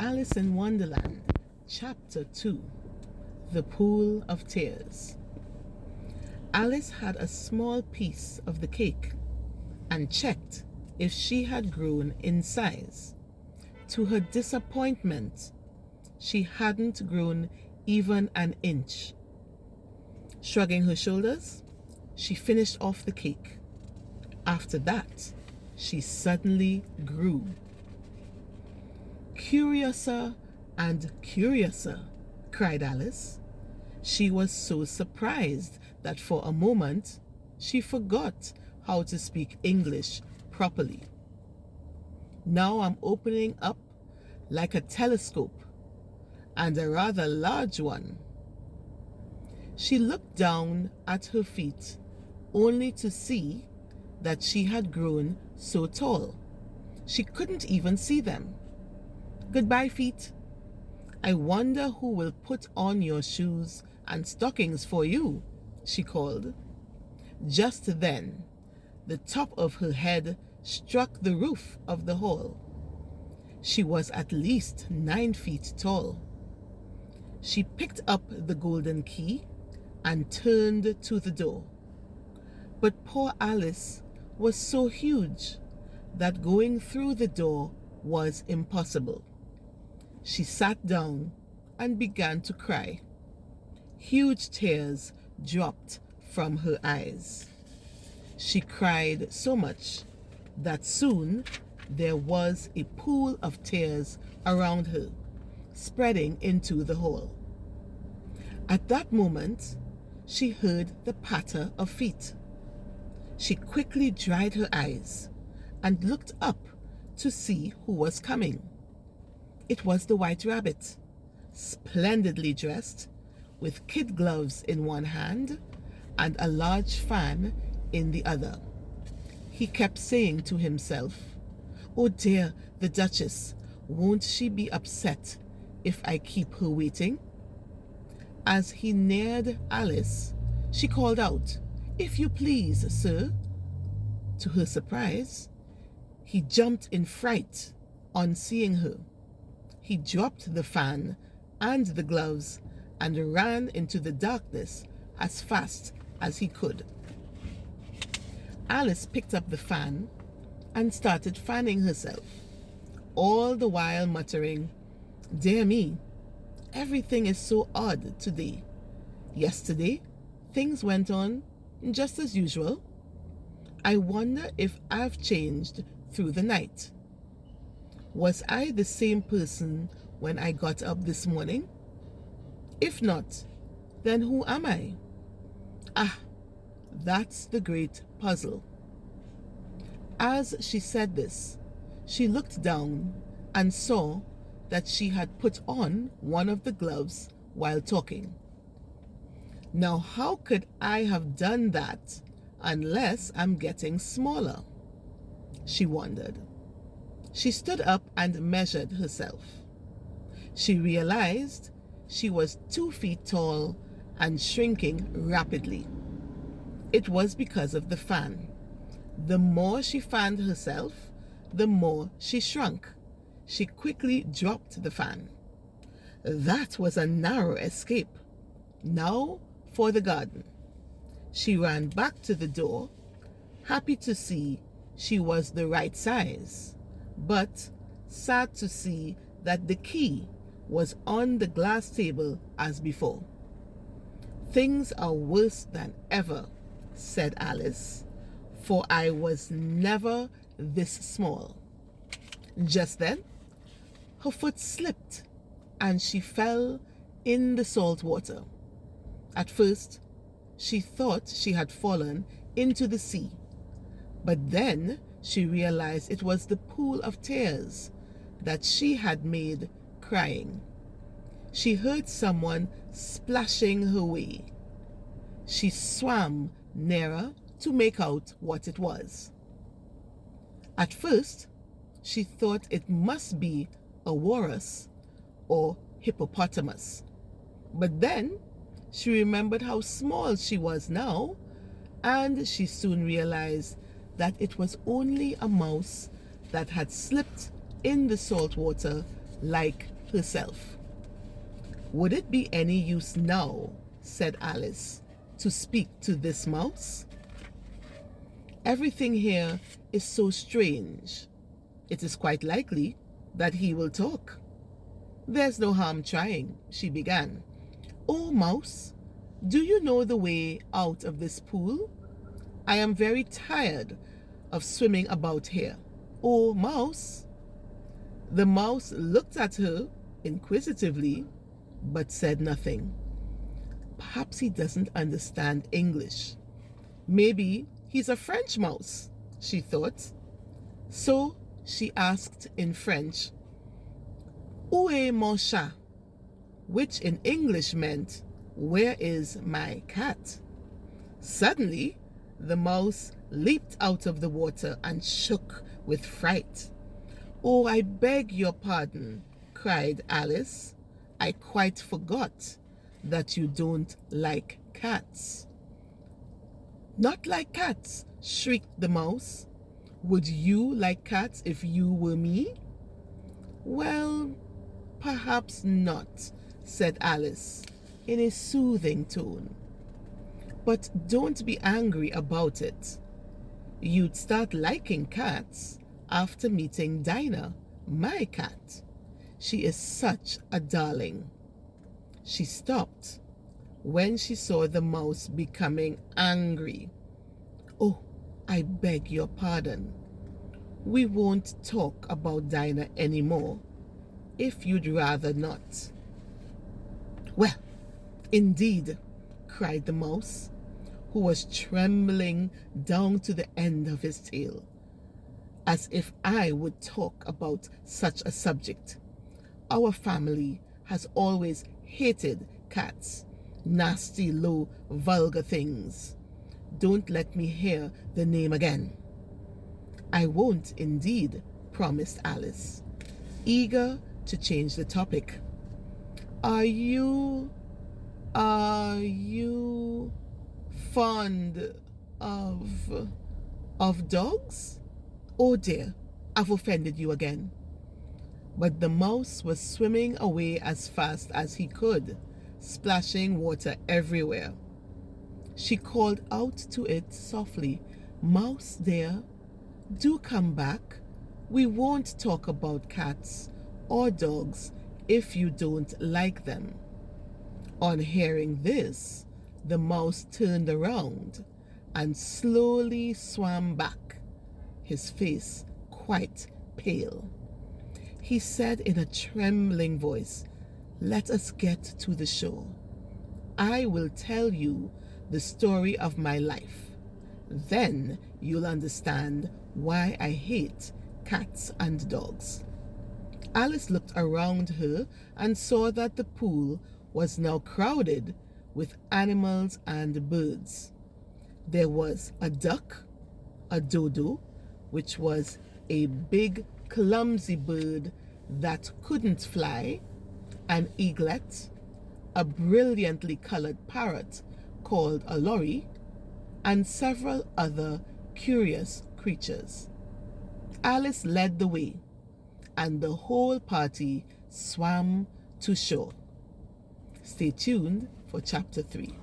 Alice in Wonderland, Chapter 2, The Pool of Tears. Alice had a small piece of the cake and checked if she had grown in size. To her disappointment, she hadn't grown even an inch. Shrugging her shoulders, she finished off the cake. After that, she suddenly grew. "Curiouser and curiouser," cried Alice. She was so surprised that for a moment she forgot how to speak English properly. "Now I'm opening up like a telescope, and a rather large one." She looked down at her feet only to see that she had grown so tall she couldn't even see them. "Goodbye, feet. I wonder who will put on your shoes and stockings for you," she called. Just then, the top of her head struck the roof of the hall. She was at least 9 feet tall. She picked up the golden key and turned to the door. But poor Alice was so huge that going through the door was impossible. She sat down and began to cry. Huge tears dropped from her eyes. She cried so much that soon there was a pool of tears around her, spreading into the hall. At that moment, she heard the patter of feet. She quickly dried her eyes and looked up to see who was coming. It was the White Rabbit, splendidly dressed, with kid gloves in one hand and a large fan in the other. He kept saying to himself, "Oh dear, the Duchess, won't she be upset if I keep her waiting?" As he neared Alice, she called out, "If you please, sir." To her surprise, he jumped in fright on seeing her. He dropped the fan and the gloves and ran into the darkness as fast as he could. Alice picked up the fan and started fanning herself, all the while muttering, "Dear me, everything is so odd today. Yesterday, things went on just as usual. I wonder if I've changed through the night. Was I the same person when I got up this morning? If not, then who am I? Ah, that's the great puzzle." As she said this, she looked down and saw that she had put on one of the gloves while talking. "Now, how could I have done that unless I'm getting smaller?" she wondered. She stood up and measured herself. She realized she was 2 feet tall and shrinking rapidly. It was because of the fan. The more she fanned herself, the more she shrunk. She quickly dropped the fan. That was a narrow escape. Now for the garden. She ran back to the door, happy to see she was the right size, but sad to see that the key was on the glass table as before. "Things are worse than ever," said Alice, "for I was never this small." Just then, her foot slipped and she fell in the salt water. At first, she thought she had fallen into the sea, but then she realized it was the pool of tears that she had made crying. She heard someone splashing her way. She swam nearer to make out what it was. At first, she thought it must be a walrus or hippopotamus, but then she remembered how small she was now, and she soon realized that it was only a mouse that had slipped in the salt water like herself. "Would it be any use now," said Alice, "to speak to this mouse? Everything here is so strange. It is quite likely that he will talk." "There's no harm trying," she began. "Oh, mouse, do you know the way out of this pool? I am very tired of swimming about here. Oh, mouse." The mouse looked at her inquisitively, but said nothing. Perhaps he doesn't understand English. Maybe he's a French mouse, she thought. So she asked in French, "Où est mon chat?" which in English meant, "Where is my cat?" Suddenly, the mouse leaped out of the water and shook with fright. "Oh, I beg your pardon," cried Alice. "I quite forgot that you don't like cats." "Not like cats?" shrieked the mouse. "Would you like cats if you were me?" "Well, perhaps not," said Alice in a soothing tone. "But don't be angry about it. You'd start liking cats after meeting Dinah, my cat. She is such a darling." She stopped when she saw the mouse becoming angry. "Oh, I beg your pardon. We won't talk about Dinah anymore, if you'd rather not." "Well, indeed," cried the mouse, who was trembling down to the end of his tail. "As if I would talk about such a subject. Our family has always hated cats. Nasty, low, vulgar things. Don't let me hear the name again." "I won't indeed," promised Alice, eager to change the topic. Are you fond of dogs?" "Oh dear, I've offended you again." But the mouse was swimming away as fast as he could, splashing water everywhere. She called out to it softly, "Mouse dear, do come back. We won't talk about cats or dogs if you don't like them." On hearing this, the mouse turned around and slowly swam back, his face quite pale. He said in a trembling voice, "Let us get to the shore. I will tell you the story of my life. Then you'll understand why I hate cats and dogs." Alice looked around her and saw that the pool was now crowded with animals and birds. There was a duck, a dodo, which was a big, clumsy bird that couldn't fly, an eaglet, a brilliantly colored parrot called a lory, and several other curious creatures. Alice led the way, and the whole party swam to shore. Stay tuned for Chapter 3.